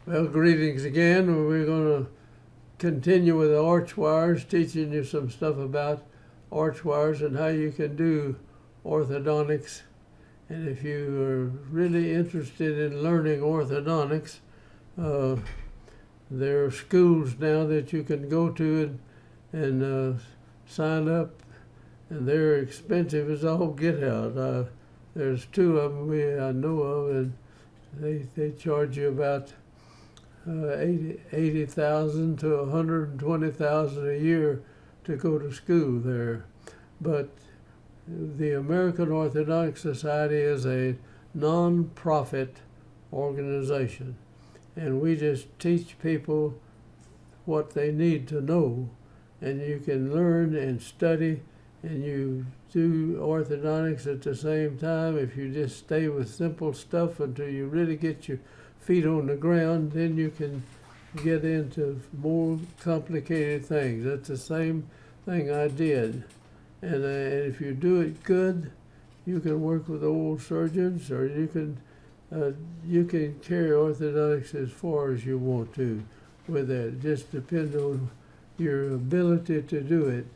Well, greetings again. We're going to continue with the arch wires, teaching you some stuff about arch wires and how you can do orthodontics. And if you are really interested in learning orthodontics, there are schools now that you can go to and sign up, and they're expensive as all get out. There's two of them I know of, and they charge you about 80,000 to 120,000 a year to go to school there. But the American Orthodontic Society is a non-profit organization, and we just teach people what they need to know, and you can learn and study, and you do orthodontics at the same time. If you just stay with simple stuff until you really get your feet on the ground, then you can get into more complicated things. That's the same thing I did. And if you do it good, you can work with old surgeons, or you can carry orthodontics as far as you want to with that. It just depends on your ability to do it.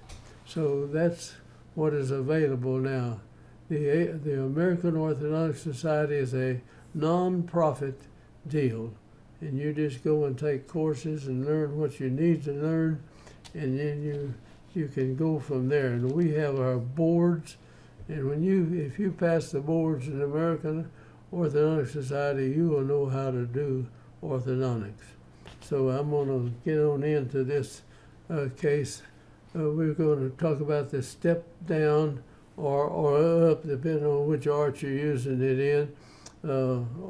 So that's what is available now. The American Orthodontic Society is a non-profit deal, and you just go and take courses and learn what you need to learn, and then you can go from there. And we have our boards, and if you pass the boards in the American Orthodontic Society, you will know how to do orthodontics. So I'm going to get on into this case. We're going to talk about the step down or up, depending on which arch you're using it in,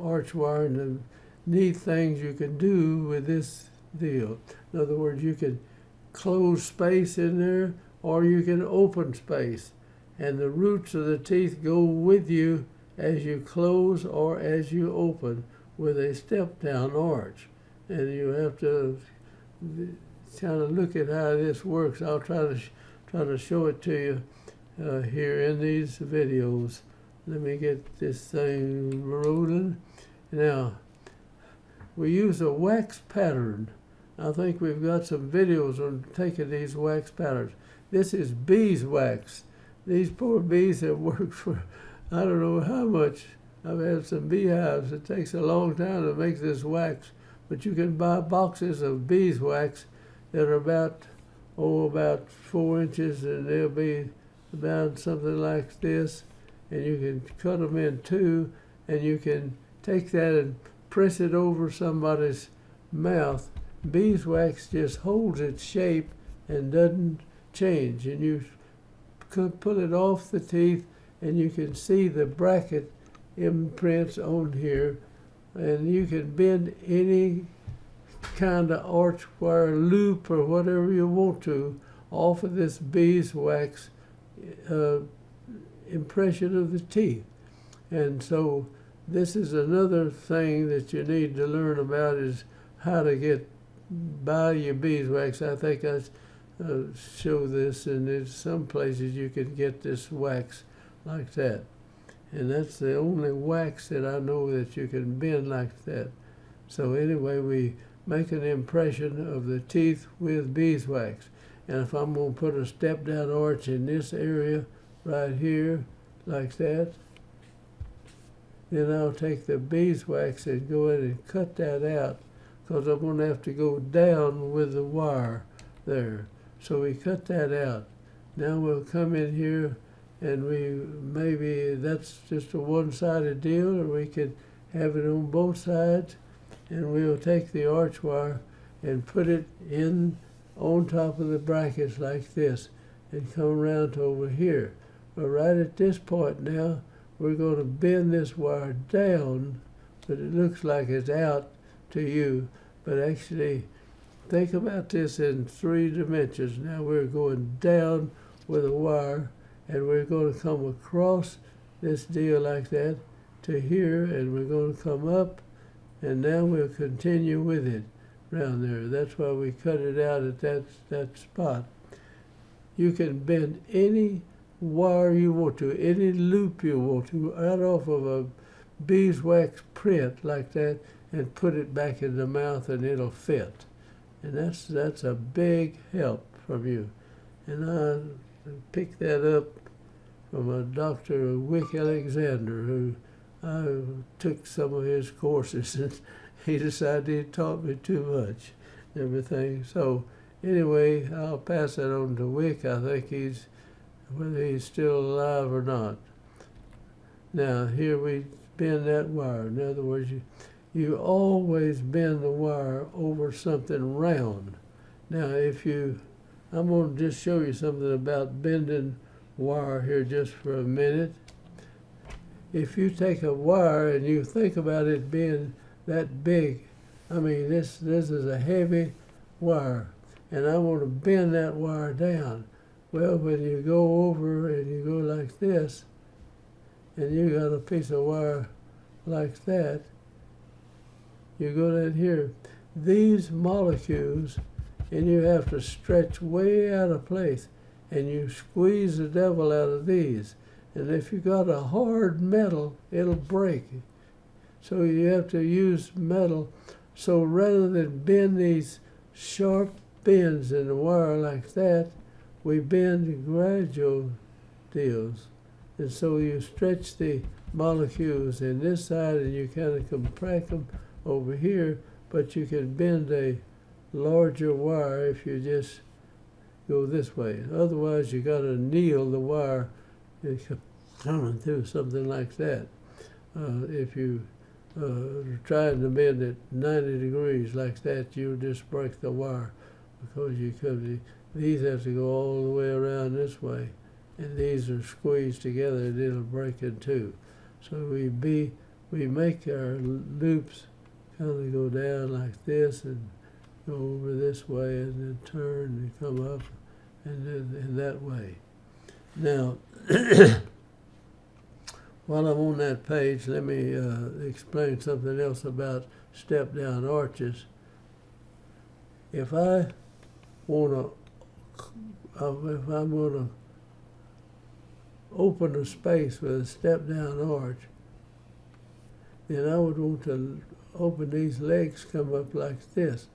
arch wire, and the neat things you can do with this deal. In other words, you can close space in there, or you can open space, and the roots of the teeth go with you as you close or as you open with a step down arch. And you have to kind of look at how this works. I'll try to show it to you here in these videos. Let me get this thing rolling. Now, we use a wax pattern. I think we've got some videos on taking these wax patterns. This is beeswax. These poor bees have worked for I don't know how much. I've had some beehives. It takes a long time to make this wax, but you can buy boxes of beeswax that are about 4 inches, and they'll be about something like this, and you can cut them in two, and you can take that and press it over somebody's mouth. Beeswax just holds its shape and doesn't change, and you could pull it off the teeth, and you can see the bracket imprints on here, and you can bend any kind of arch wire loop or whatever you want to off of this beeswax impression of the teeth. And so this is another thing that you need to learn about, is how to buy your beeswax. I think I show this, and there's some places you can get this wax like that. And that's the only wax that I know that you can bend like that. So anyway, we make an impression of the teeth with beeswax. And if I'm going to put a step down arch in this area right here like that, then I'll take the beeswax and go in and cut that out, because I'm going to have to go down with the wire there. So we cut that out. Now we'll come in here, and maybe that's just a one-sided deal, or we could have it on both sides, and we'll take the arch wire and put it in on top of the brackets like this, and come around to over here. But right at this point now, we're going to bend this wire down, but it looks like it's out to you. But actually, think about this in 3 dimensions. Now we're going down with a wire, and we're going to come across this deal like that to here, and we're going to come up, and now we'll continue with it around there. That's why we cut it out at that spot. You can bend any wire you want to, any loop you want to, right off of a beeswax print like that, and put it back in the mouth, and it'll fit. And that's a big help from you. And I picked that up from a Dr. Wick Alexander, who I took some of his courses, and he decided he taught me too much, everything. So anyway, I'll pass that on to Wick. I think whether he's still alive or not. Now here we bend that wire. In other words, you always bend the wire over something round. Now I'm going to just show you something about bending wire here just for a minute. If you take a wire and you think about it being that big, I mean this is a heavy wire, and I want to bend that wire down. Well, when you go over and you go like this, and you got a piece of wire like that, you go down here, these molecules, and you have to stretch way out of place, and you squeeze the devil out of these. And if you got a hard metal, it'll break. So you have to use metal. So rather than bend these sharp bends in the wire like that, we bend gradual deals. And so you stretch the molecules in this side, and you kind of contract them over here, but you can bend a larger wire if you just go this way. Otherwise, you got to kneel the wire coming through something like that. If you trying to bend it 90 degrees like that, you'll just break the wire, because these have to go all the way around this way, and these are squeezed together and it'll break in two. So we make our loops kind of go down like this and go over this way, and then turn and come up, and then in that way. Now, while I'm on that page, let me explain something else about step-down arches. If I'm going to open a space with a step-down arch, then I would want to open these legs, come up like this.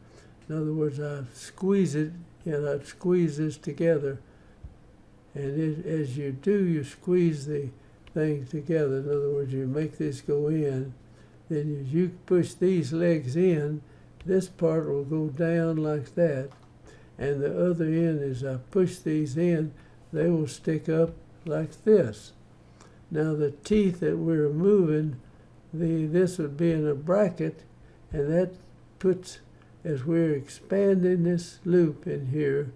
In other words, I squeeze it, and I'd squeeze this together, and as you do, you squeeze the thing together. In other words, you make this go in, then as you push these legs in, this part will go down like that, and the other end, as I push these in, they will stick up like this. Now the teeth that we're moving, this would be in a bracket, and that puts, as we're expanding this loop in here,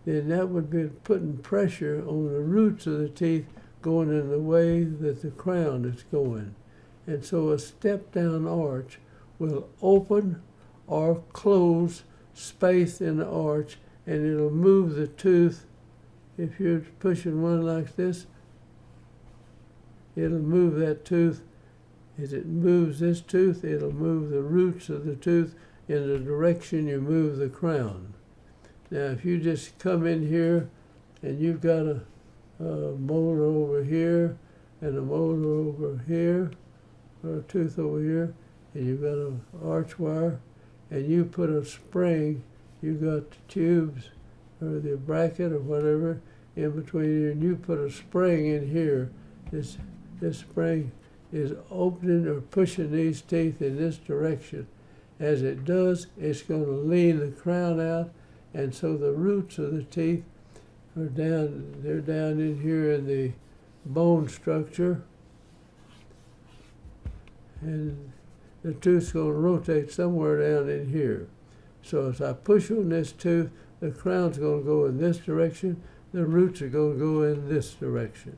then that would be putting pressure on the roots of the teeth going in the way that the crown is going. And so a step-down arch will open or close space in the arch, and it'll move the tooth. If you're pushing one like this, it'll move that tooth. As it moves this tooth, it'll move the roots of the tooth in the direction you move the crown. Now, if you just come in here and you've got a molar over here and a molar over here, or a tooth over here, and you've got an arch wire, and you put a spring, you've got the tubes or the bracket or whatever in between here, and you put a spring in here. This spring is opening or pushing these teeth in this direction. As it does, it's going to lean the crown out, and so the roots of the teeth are down, they're down in here in the bone structure, and the tooth's going to rotate somewhere down in here. So as I push on this tooth, the crown's going to go in this direction, the roots are going to go in this direction.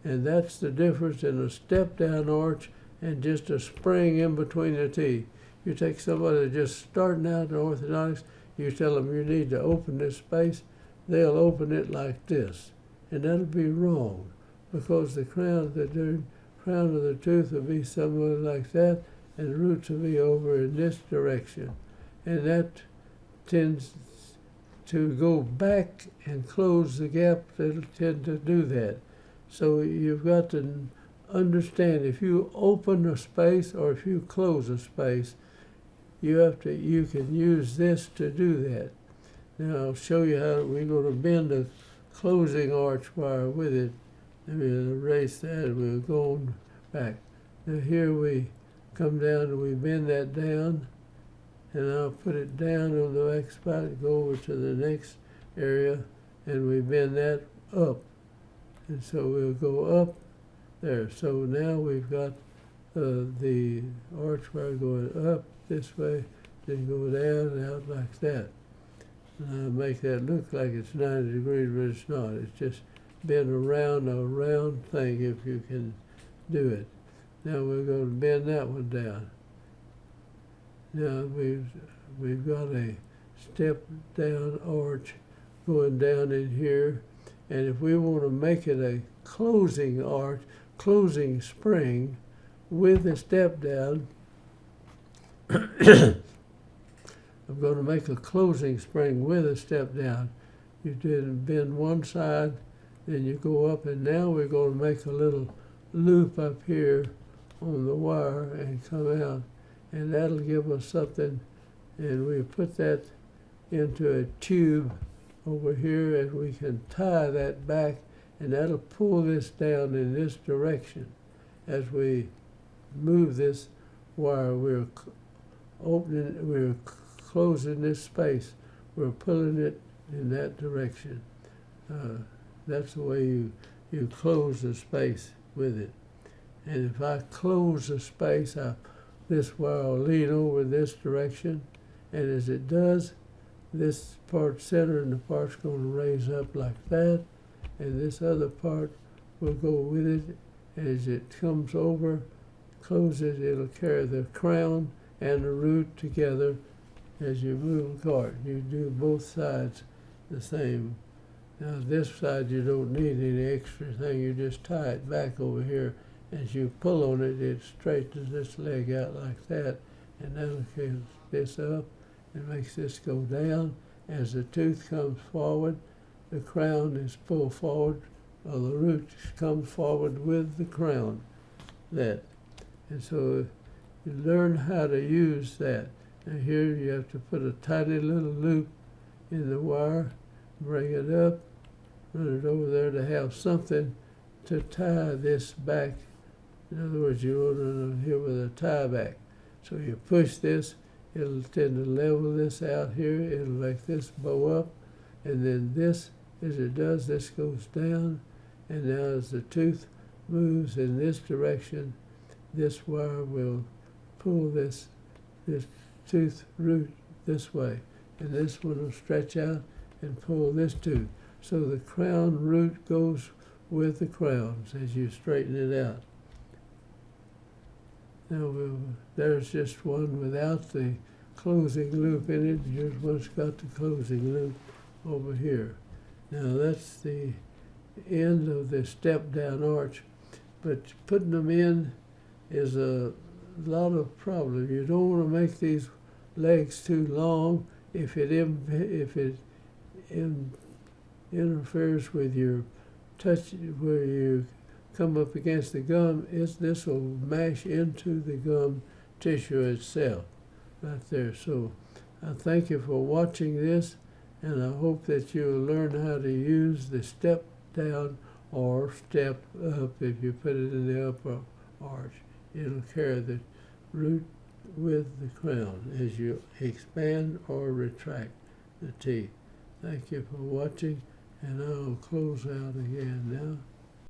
And that's the difference in a step-down arch and just a spring in between the teeth. You take somebody just starting out in orthodontics, you tell them you need to open this space, they'll open it like this. And that'll be wrong, because the crown of the tooth will be somewhere like that, and the roots will be over in this direction. And that tends to go back and close the gap. That'll tend to do that. So you've got to understand if you open a space or if you close a space, you can use this to do that. Now I'll show you how we're going to bend a closing arch wire with it. Let me erase that and we'll go on back. Now here we come down and we bend that down, and I'll put it down on the back spot, go over to the next area, and we bend that up. And so we'll go up there. So now we've got the arch wire going up this way, then go down and out like that. And I make that look like it's 90 degrees, but it's not. It's just bend around a round thing if you can do it. Now we're going to bend that one down. Now we've got a step down arch going down in here, and if we want to make it a closing arch, closing spring with a step down, I'm going to make a closing spring with a step down. You did bend one side, then you go up, and now we're going to make a little loop up here on the wire and come out, and that'll give us something, and we put that into a tube over here, and we can tie that back, and that'll pull this down in this direction. As we move this wire, we're closing this space, we're pulling it in that direction. That's the way you close the space with it. And if I close the space, this wire will lean over this direction, and as it does, this part center and the part's going to raise up like that, and this other part will go with it. As it comes over, close it, it'll carry the crown and the root together as you move the cart. You do both sides the same. Now this side you don't need any extra thing, you just tie it back over here. As you pull on it, it straightens this leg out like that, and that'll carry this up and makes this go down. As the tooth comes forward, the crown is pulled forward, or the root comes forward with the crown. That. And so you learn how to use that. And here you have to put a tiny little loop in the wire, bring it up, run it over there to have something to tie this back. In other words, you run it here with a tie back. So you push this, it'll tend to level this out here, it'll make this bow up, and then this, as it does, this goes down, and now as the tooth moves in this direction, this wire will pull this tooth root this way, and this one will stretch out and pull this tooth. So the crown root goes with the crowns as you straighten it out. Now there's just one without the closing loop in it. Here's one's got the closing loop over here. Now that's the end of the step down arch, but putting them in is a lot of problem. You don't want to make these legs too long. If it interferes with your touch where you come up against the gum, this will mash into the gum tissue itself right there. So I thank you for watching this, and I hope that you'll learn how to use the step down or step up. If you put it in the upper arch, it'll carry the root with the crown as you expand or retract the teeth. Thank you for watching, and I'll close out again now.